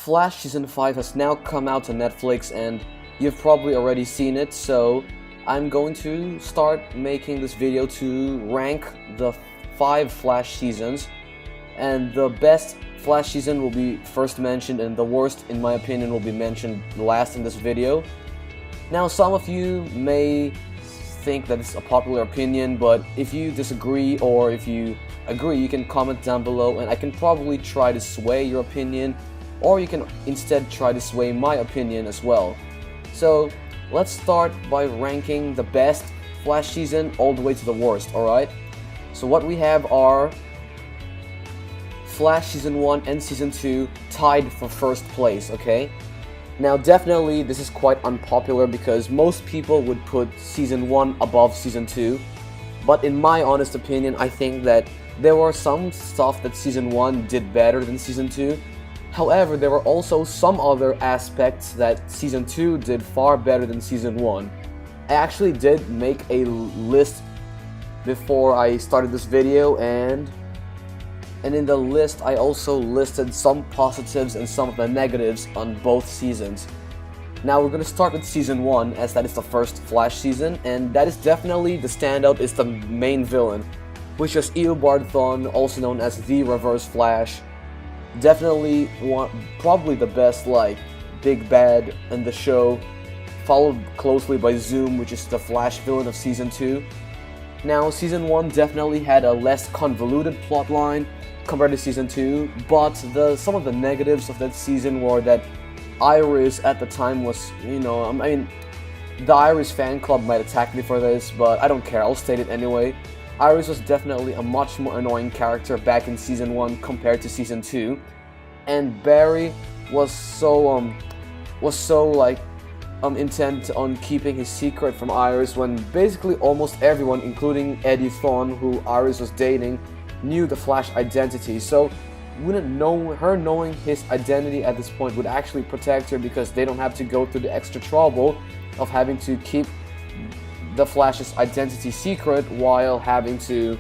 Flash Season 5 has now come out on Netflix, and you've probably already seen it, so I'm going to start making this video to rank the 5 Flash seasons, and the best Flash season will be first mentioned, and the worst, in my opinion, will be mentioned last in this video. Now, some of you may think that it's a popular opinion, but if you disagree or if you agree, you can comment down below, and I can probably try to sway your opinion, or you can instead try to sway my opinion as well. So let's start by ranking the best Flash season all the way to the worst, alright? So what we have are Flash Season 1 and Season 2 tied for first place, okay? Now definitely this is quite unpopular because most people would put Season 1 above Season 2, but in my honest opinion, I think that there were some stuff that Season 1 did better than Season 2. However, there were also some other aspects that Season 2 did far better than Season 1. I actually did make a list before I started this video, and in the list I also listed some positives and some of the negatives on both seasons. Now we're going to start with Season 1, as that is the first Flash season, and that is definitely the standout, is the main villain, which is Eobard Thawne, also known as the Reverse Flash. Definitely probably the best big bad in the show, followed closely by Zoom, which is the Flash villain of Season 2. Now Season 1 definitely had a less convoluted plotline compared to Season 2, but some of the negatives of that season were that Iris at the time was, I mean, the Iris fan club might attack me for this, but I don't care, I'll state it anyway. Iris was definitely a much more annoying character back in Season 1 compared to Season 2, and Barry was so intent on keeping his secret from Iris when basically almost everyone, including Eddie Thawne, who Iris was dating, knew the Flash identity. So her knowing his identity at this point would actually protect her, because they don't have to go through the extra trouble of having to keep the Flash's identity secret while having to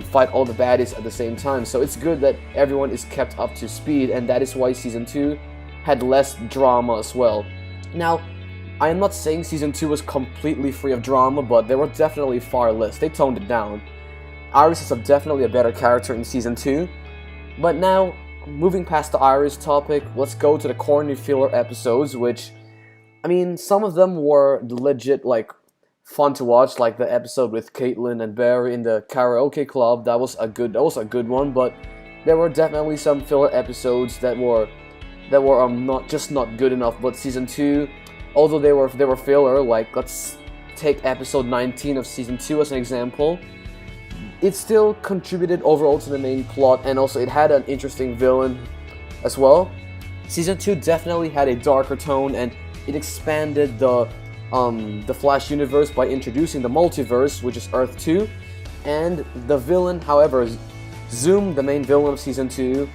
fight all the baddies at the same time. So it's good that everyone is kept up to speed, and that is why Season 2 had less drama as well. Now, I am not saying Season 2 was completely free of drama, but there were definitely far less. They toned it down. Iris is definitely a better character in Season 2. But now, moving past the Iris topic, let's go to the corny filler episodes, which, I mean, some of them were legit, fun to watch, like the episode with Caitlin and Barry in the karaoke club. That was a good one, but there were definitely some filler episodes that were not good enough. But Season 2, although they were filler, let's take episode 19 of Season 2 as an example, it still contributed overall to the main plot, and also it had an interesting villain as well. Season 2 definitely had a darker tone, and it expanded the Flash universe by introducing the multiverse, which is Earth 2, and the villain, however, Zoom, the main villain of Season 2,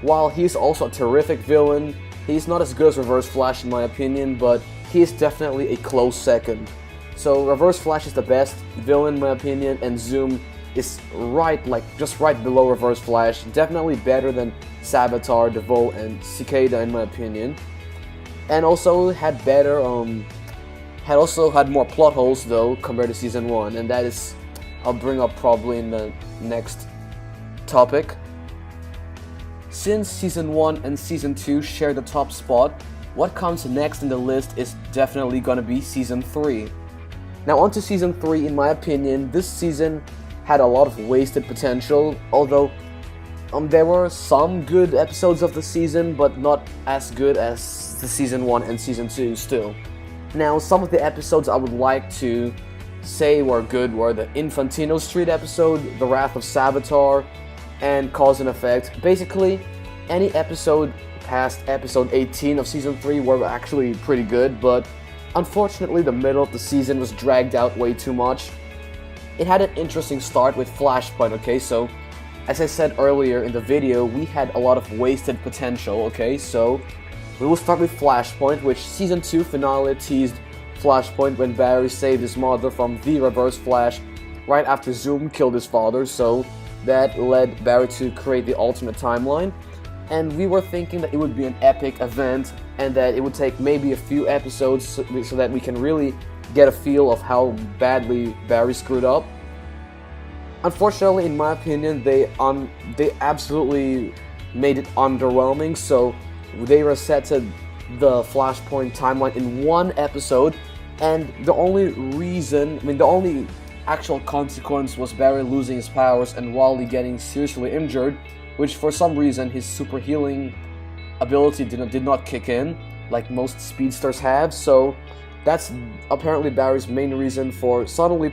while he's also a terrific villain, he's not as good as Reverse Flash in my opinion, but he is definitely a close second. So Reverse Flash is the best villain in my opinion, and Zoom is just right below Reverse Flash, definitely better than Sabotage, DeVoe, and Cicada in my opinion, and also had more plot holes though compared to Season 1, and that is, I'll bring up probably in the next topic. Since Season 1 and Season 2 share the top spot, what comes next in the list is definitely gonna be Season 3. Now on to Season 3, in my opinion, this season had a lot of wasted potential, although there were some good episodes of the season, but not as good as the Season 1 and Season 2 still. Now, some of the episodes I would like to say were good were the Infantino Street episode, The Wrath of Sabotage, and Cause and Effect. Basically, any episode past episode 18 of Season 3 were actually pretty good, but unfortunately the middle of the season was dragged out way too much. It had an interesting start with Flashpoint, okay, so as I said earlier in the video, we had a lot of wasted potential, okay, so we will start with Flashpoint, which Season 2 finale teased Flashpoint when Barry saved his mother from the Reverse Flash right after Zoom killed his father, so that led Barry to create the alternate timeline. and we were thinking that it would be an epic event and that it would take maybe a few episodes so that we can really get a feel of how badly Barry screwed up. Unfortunately, in my opinion, they absolutely made it underwhelming, so they resetted the Flashpoint timeline in one episode, and the only actual consequence was Barry losing his powers and Wally getting seriously injured, which for some reason his super healing ability did not kick in, like most speedsters have, so that's apparently Barry's main reason for suddenly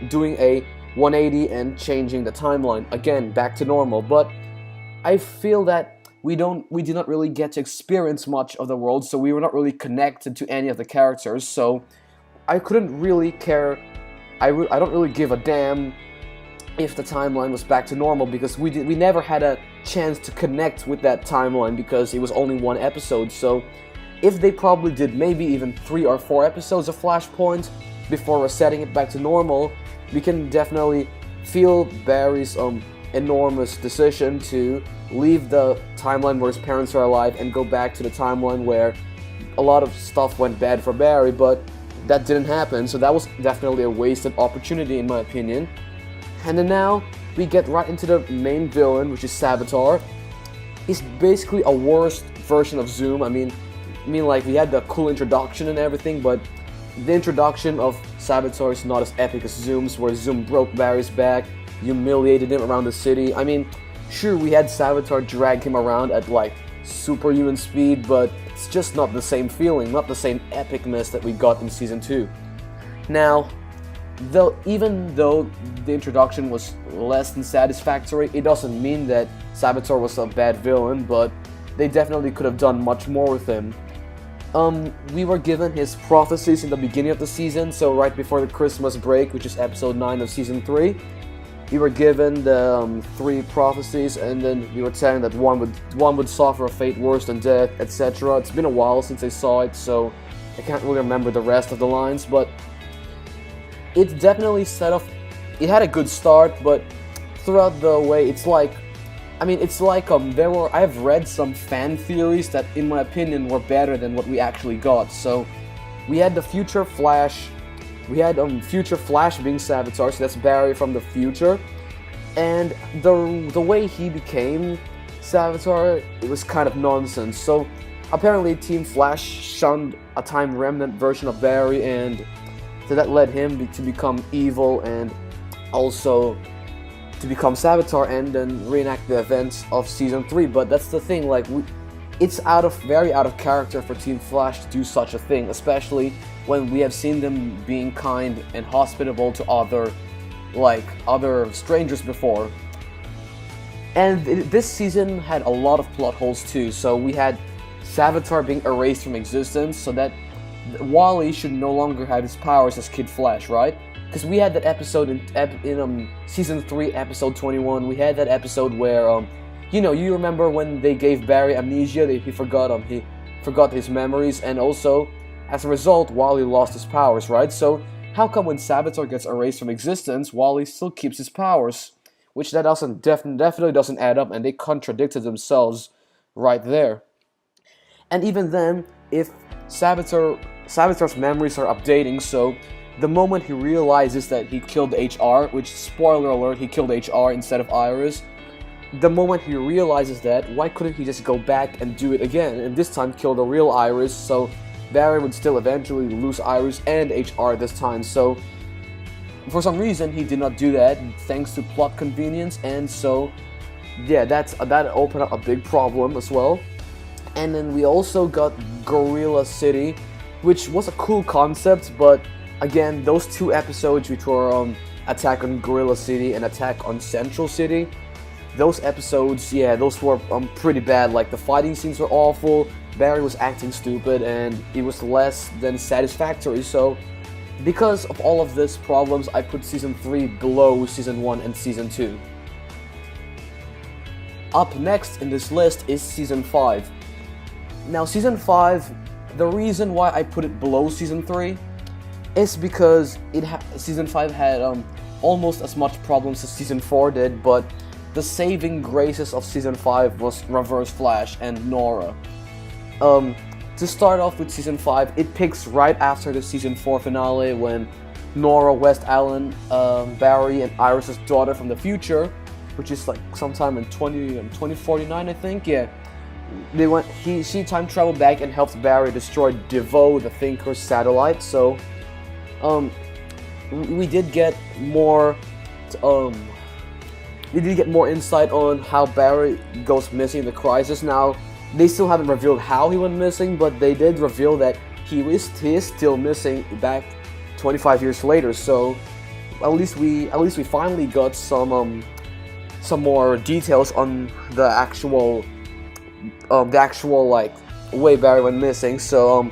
doing a 180 and changing the timeline, again, back to normal. But I feel that we did not really get to experience much of the world, so we were not really connected to any of the characters, so I couldn't really care. I don't really give a damn if the timeline was back to normal, because we never had a chance to connect with that timeline because it was only one episode. So if they probably did maybe even 3 or 4 episodes of Flashpoint before resetting it back to normal, we can definitely feel Barry's enormous decision to leave the timeline where his parents are alive and go back to the timeline where a lot of stuff went bad for Barry, but that didn't happen, so that was definitely a wasted opportunity in my opinion. And then now we get right into the main villain, which is Sabotage. He's basically a worse version of Zoom. I mean, like, we had the cool introduction and everything, but the introduction of Sabotage is not as epic as Zoom's, where Zoom broke Barry's back, humiliated him around the city. I mean, sure, we had Sabotage drag him around at like superhuman speed, but it's just not the same feeling, not the same epicness that we got in Season 2. Now, even though the introduction was less than satisfactory, it doesn't mean that Sabotage was a bad villain, but they definitely could have done much more with him. We were given his prophecies in the beginning of the season, so right before the Christmas break, which is episode 9 of Season 3. We were given the 3 prophecies, and then we were telling that one would suffer a fate worse than death, etc. It's been a while since I saw it, so I can't really remember the rest of the lines, but it definitely set off. It had a good start, but throughout the way, I've read some fan theories that, in my opinion, were better than what we actually got. So we had the future Flash. We had future Flash being Sabotage, so that's Barry from the future, and the way he became Sabotage, it was kind of nonsense. So apparently Team Flash shunned a time remnant version of Barry, and so that led him to become evil and also to become Sabotage and then reenact the events of Season 3. But that's the thing, like, it's very out of character for Team Flash to do such a thing, especially when we have seen them being kind and hospitable to other strangers before. And this season had a lot of plot holes too. So we had Sabotage being erased from existence, so that Wally should no longer have his powers as Kid Flash, right? Because we had that episode in Season 3, Episode 21, we had that episode where, you remember when they gave Barry amnesia, he forgot his memories, and also, as a result, Wally lost his powers, right? So, how come when Sabotage gets erased from existence, Wally still keeps his powers? Which that definitely doesn't add up, and they contradicted themselves right there. And even then, if Sabotage's memories are updating, so the moment he realizes that he killed HR, which, spoiler alert, he killed HR instead of Iris, the moment he realizes that, why couldn't he just go back and do it again, and this time kill the real Iris, so Barry would still eventually lose Iris and HR this time. So for some reason he did not do that, thanks to plot convenience, and so yeah, that opened up a big problem as well. And then we also got Gorilla City, which was a cool concept, but again, those 2 episodes, which were Attack on Gorilla City and Attack on Central City, those episodes, yeah, those were pretty bad. Like, the fighting scenes were awful, Barry was acting stupid, and it was less than satisfactory. So because of all of these problems, I put Season 3 below Season 1 and Season 2. Up next in this list is Season 5. Now, Season 5, the reason why I put it below Season 3 is because Season 5 had almost as much problems as Season 4 did, but the saving graces of Season 5 was Reverse Flash and Nora. To start off with Season 5, it picks right after the Season 4 finale when Nora, West Allen, Barry, and Iris' daughter from the future, which is like sometime in 2049, I think, yeah. She time traveled back and helped Barry destroy DeVoe, the Thinker's satellite, so, we did get more, insight on how Barry goes missing in the Crisis. Now, they still haven't revealed how he went missing, but they did reveal that he is still missing back 25 years later. So at least we finally got some more details on the actual like way Barry went missing. So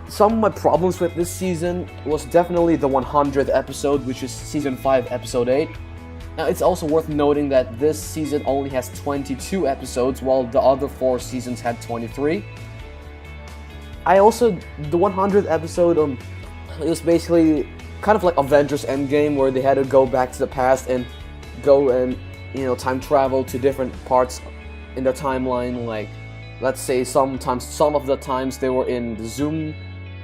some of my problems with this season was definitely the 100th episode, which is Season 5, Episode 8. Now, it's also worth noting that this season only has 22 episodes, while the other 4 seasons had 23. The 100th episode, it was basically kind of like Avengers Endgame, where they had to go back to the past and go and, time travel to different parts in the timeline. Like, let's say some of the times they were in the Zoom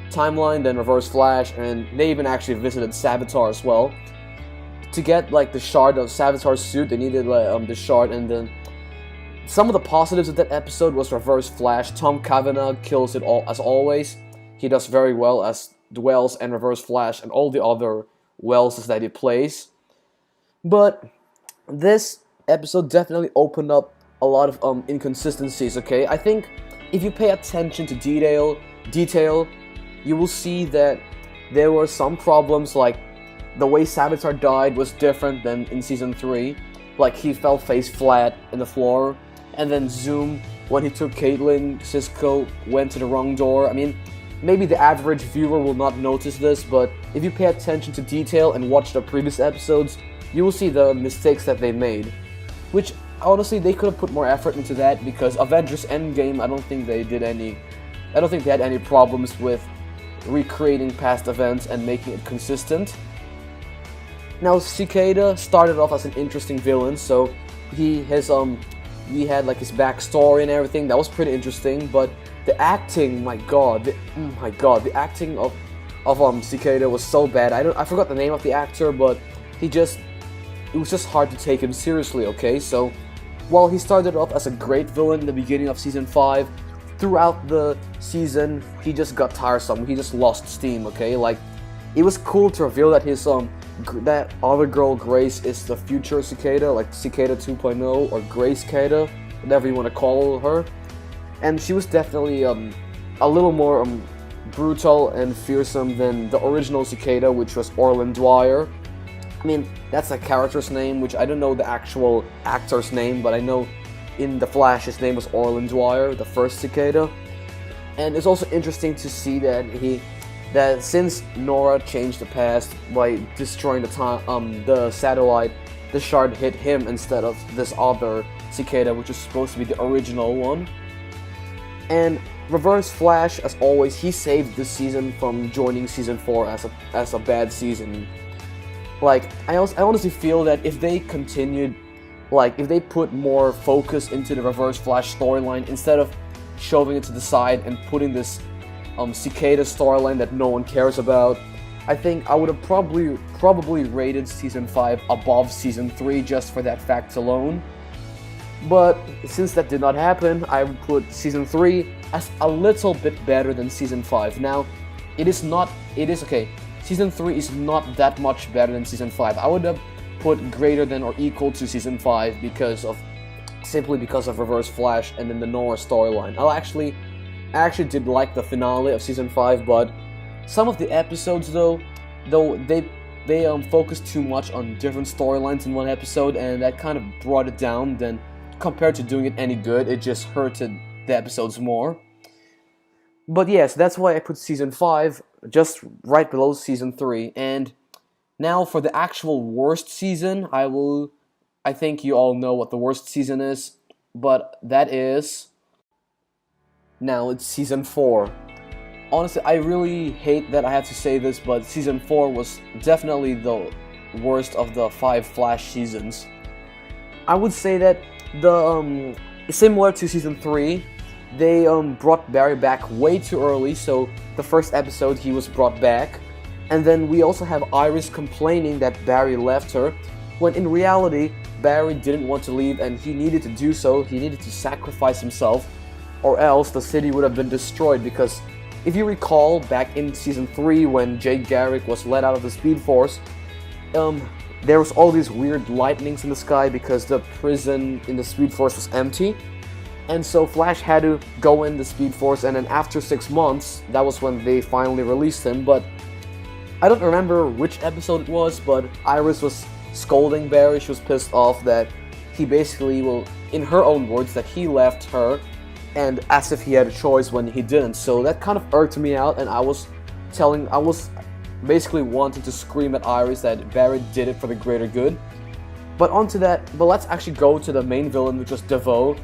timeline, then Reverse Flash, and they even actually visited Sabotage as well. To get like the shard of Sabotag's suit, they needed the shard, and then some of the positives of that episode was Reverse Flash. Tom Cavanagh kills it all as always. He does very well as the Wells and Reverse Flash and all the other Wells that he plays. But this episode definitely opened up a lot of inconsistencies. Okay, I think if you pay attention to detail, you will see that there were some problems, like the way Sabotage died was different than in Season 3. Like, he fell face flat in the floor. And then Zoom, when he took Caitlin, Cisco went to the wrong door. I mean, maybe the average viewer will not notice this, but if you pay attention to detail and watch the previous episodes, you will see the mistakes that they made. Which, honestly, they could have put more effort into that, because Avengers Endgame, I don't think they had any problems with recreating past events and making it consistent. Now, Cicada started off as an interesting villain, so we had like his backstory and everything. That was pretty interesting, but the acting, my god, the acting of Cicada was so bad. I forgot the name of the actor, but it was just hard to take him seriously. Okay, so while he started off as a great villain in the beginning of Season 5, throughout the season he just got tiresome. He just lost steam. Okay, like, it was cool to reveal that his that other girl, Grace, is the future Cicada, like Cicada 2.0 or Grace Cicada, whatever you want to call her. And she was definitely a little more brutal and fearsome than the original Cicada, which was Orlin Dwyer. I mean, that's a character's name, which I don't know the actual actor's name, but I know in The Flash his name was Orlin Dwyer, the first Cicada. And it's also interesting to see that since Nora changed the past by destroying the satellite, the shard hit him instead of this other Cicada, which is supposed to be the original one. And Reverse Flash, as always, he saved this season from joining Season 4 as a bad season. Like, I honestly feel that if they continued, like, if they put more focus into the Reverse Flash storyline instead of shoving it to the side and putting this Cicada storyline that no one cares about, I think I would have probably rated Season 5 above Season 3 just for that fact alone. But since that did not happen, I would put Season 3 as a little bit better than Season 5. Now, it is okay. Season 3 is not that much better than Season 5. I would have put greater than or equal to Season 5 simply because of Reverse Flash and then the Nora storyline. I actually did like the finale of Season 5, but some of the episodes though they focused too much on different storylines in one episode, and that kind of brought it down. Then compared to doing it any good, it just hurted the episodes more. But yes, that's why I put Season 5 just right below Season 3. And now for the actual worst season, I think you all know what the worst season is, but that is... Now it's Season 4. Honestly, I really hate that I have to say this, but Season 4 was definitely the worst of the 5 Flash seasons. I would say that the similar to season 3, they brought Barry back way too early. So the first episode he was brought back, and then we also have Iris complaining that Barry left her, when in reality Barry didn't want to leave and he needed to do so. He needed to sacrifice himself, or else the city would have been destroyed. Because if you recall back in season 3 when Jay Garrick was let out of the Speed Force, there was all these weird lightnings in the sky because the prison in the Speed Force was empty. And so Flash had to go in the Speed Force, and then after 6 months, that was when they finally released him. But I don't remember which episode it was, but Iris was scolding Barry. She was pissed off that he basically, well, in her own words, that he left her, and as if he had a choice when he didn't. So that kind of irked me out, and I was basically wanting to scream at Iris that Barry did it for the greater good. But let's actually go to the main villain, which was DeVoe.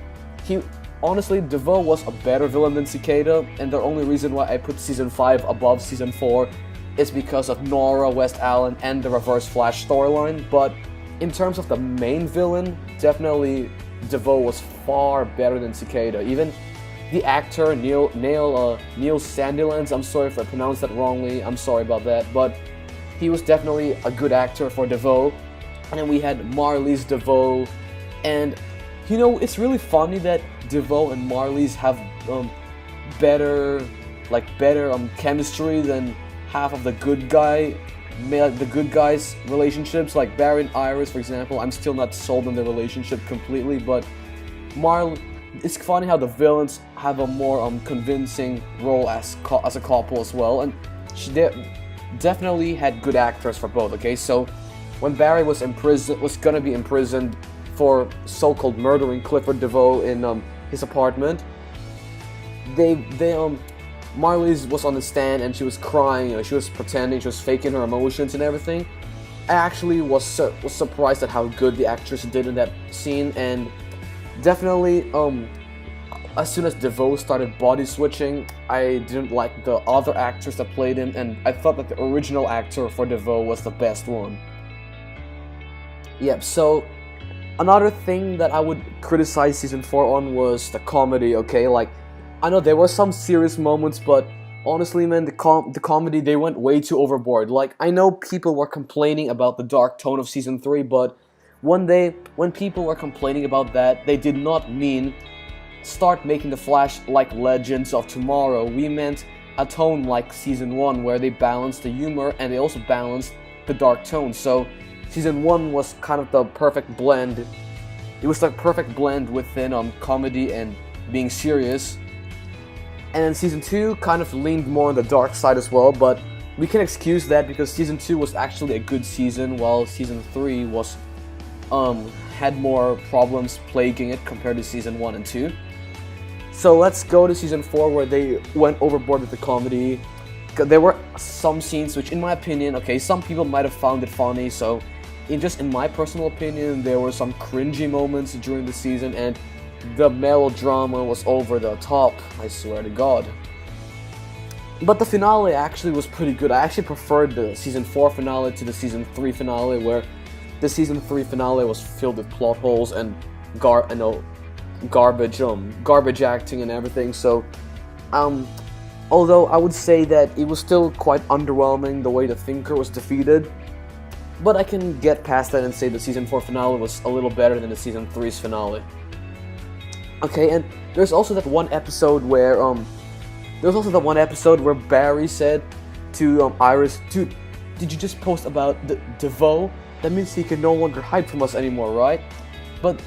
Honestly, DeVoe was a better villain than Cicada, and the only reason why I put season 5 above season 4 is because of Nora, West Allen, and the Reverse Flash storyline. But in terms of the main villain, definitely DeVoe was far better than Cicada. Even the actor, Neil Sandilands, I'm sorry if I pronounced that wrongly, I'm sorry about that, but he was definitely a good actor for DeVoe. And then we had Marley's DeVoe, and you know, it's really funny that DeVoe and Marley's have better chemistry than half of the good guys' relationships, like Barry and Iris, for example. I'm still not sold on their relationship completely, but it's funny how the villains have a more convincing role as a couple as well, and they definitely had good actors for both. Okay, so when Barry was gonna be imprisoned for so-called murdering Clifford DeVoe in his apartment, Marley's was on the stand and she was crying. You know, she was pretending, she was faking her emotions and everything. I actually was surprised at how good the actress did in that scene, and definitely as soon as DeVoe started body switching, I didn't like the other actress that played him, and I thought that the original actor for DeVoe was the best one. Yep, so another thing that I would criticize season 4 on was the comedy, okay? Like, I know there were some serious moments, but honestly, man, the comedy, they went way too overboard. Like, I know people were complaining about the dark tone of season 3, but when people were complaining about that, they did not mean start making the Flash like Legends of Tomorrow. We meant a tone like season 1, where they balanced the humor and they also balanced the dark tone. So season 1 was kind of the perfect blend. It was the perfect blend within comedy and being serious. And then season 2 kind of leaned more on the dark side as well, but we can excuse that because season 2 was actually a good season, while season 3 was had more problems plaguing it compared to season 1 and 2. So let's go to season 4, where they went overboard with the comedy. There were some scenes which, in my opinion, okay, some people might have found it funny, so in my personal opinion, there were some cringy moments during the season, and the melodrama was over the top, I swear to God. But the finale actually was pretty good. I actually preferred the season 4 finale to the season 3 finale, where the season 3 finale was filled with plot holes and garbage acting and everything. So, although I would say that it was still quite underwhelming the way the Thinker was defeated, but I can get past that and say the season 4 finale was a little better than the season 3's finale. Okay, and there's also that one episode where Barry said to Iris, "Dude, did you just post about DeVoe? That means he can no longer hide from us anymore, right?" But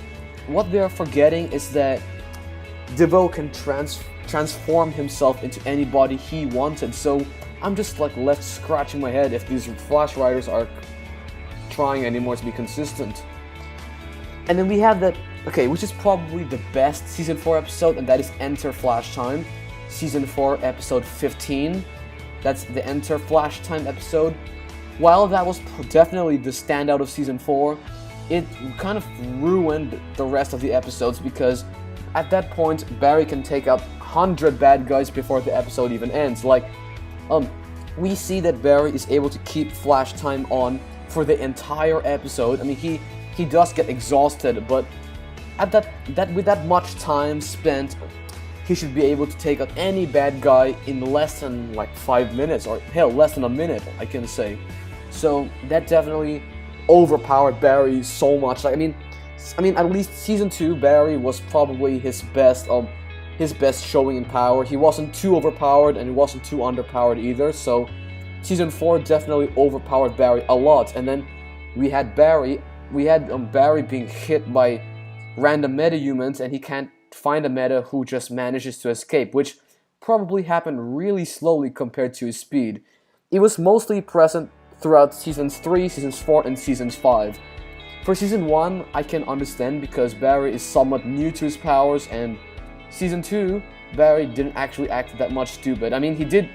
what they're forgetting is that DeVoe can transform himself into anybody he wanted. So I'm just like left scratching my head if these Flash writers are trying anymore to be consistent. And then we have that, okay, which is probably the best season 4 episode, and that is Enter Flash Time. Season 4 episode 15. That's the Enter Flash Time episode. While that was definitely the standout of season 4, it kind of ruined the rest of the episodes, because at that point Barry can take out 100 bad guys before the episode even ends. Like, we see that Barry is able to keep Flash Time on for the entire episode. I mean, he does get exhausted, but at with that much time spent, he should be able to take out any bad guy in less than like 5 minutes, or hell, less than a minute, I can say. So that definitely overpowered Barry so much. Like, I mean, at least season 2, Barry was probably his best showing in power. He wasn't too overpowered and he wasn't too underpowered either. So season 4 definitely overpowered Barry a lot. And then we had Barry being hit by random metahumans, and he can't find a meta who just manages to escape, which probably happened really slowly compared to his speed. It was mostly present throughout seasons 3, seasons 4, and seasons 5. For season 1, I can understand because Barry is somewhat new to his powers, and season 2, Barry didn't actually act that much stupid. I mean, he did,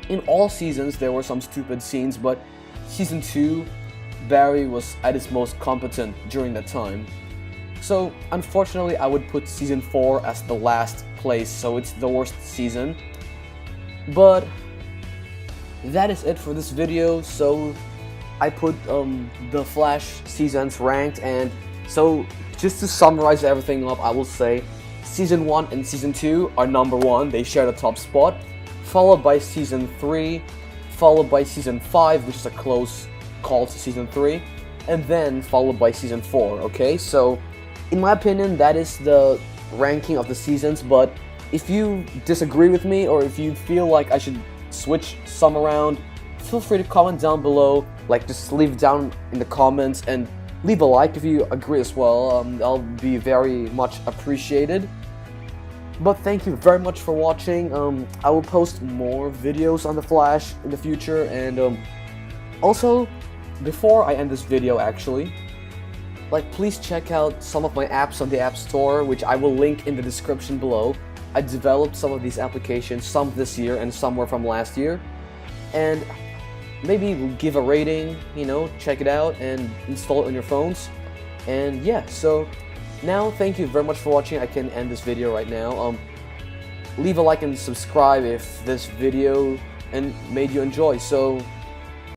in all seasons there were some stupid scenes, but season 2, Barry was at his most competent during that time. So, unfortunately, I would put season 4 as the last place, so it's the worst season. But that is it for this video. So I put the Flash seasons ranked, and so just to summarize everything up, I will say season 1 and season 2 are number 1, they share the top spot, followed by season 3, followed by season 5, which is a close call to season 3, and then followed by season 4, okay? So in my opinion, that is the ranking of the seasons, but if you disagree with me, or if you feel like I should switch some around, feel free to comment down below. Like, just leave it down in the comments, and leave a like if you agree as well. I'll be very much appreciated. But thank you very much for watching. I will post more videos on the Flash in the future, and also, before I end this video actually, like, please check out some of my apps on the App Store, which I will link in the description below. I developed some of these applications, some this year and some were from last year. And maybe give a rating, you know, check it out and install it on your phones. And yeah, so now thank you very much for watching. I can end this video right now. Leave a like and subscribe if this video made you enjoy. So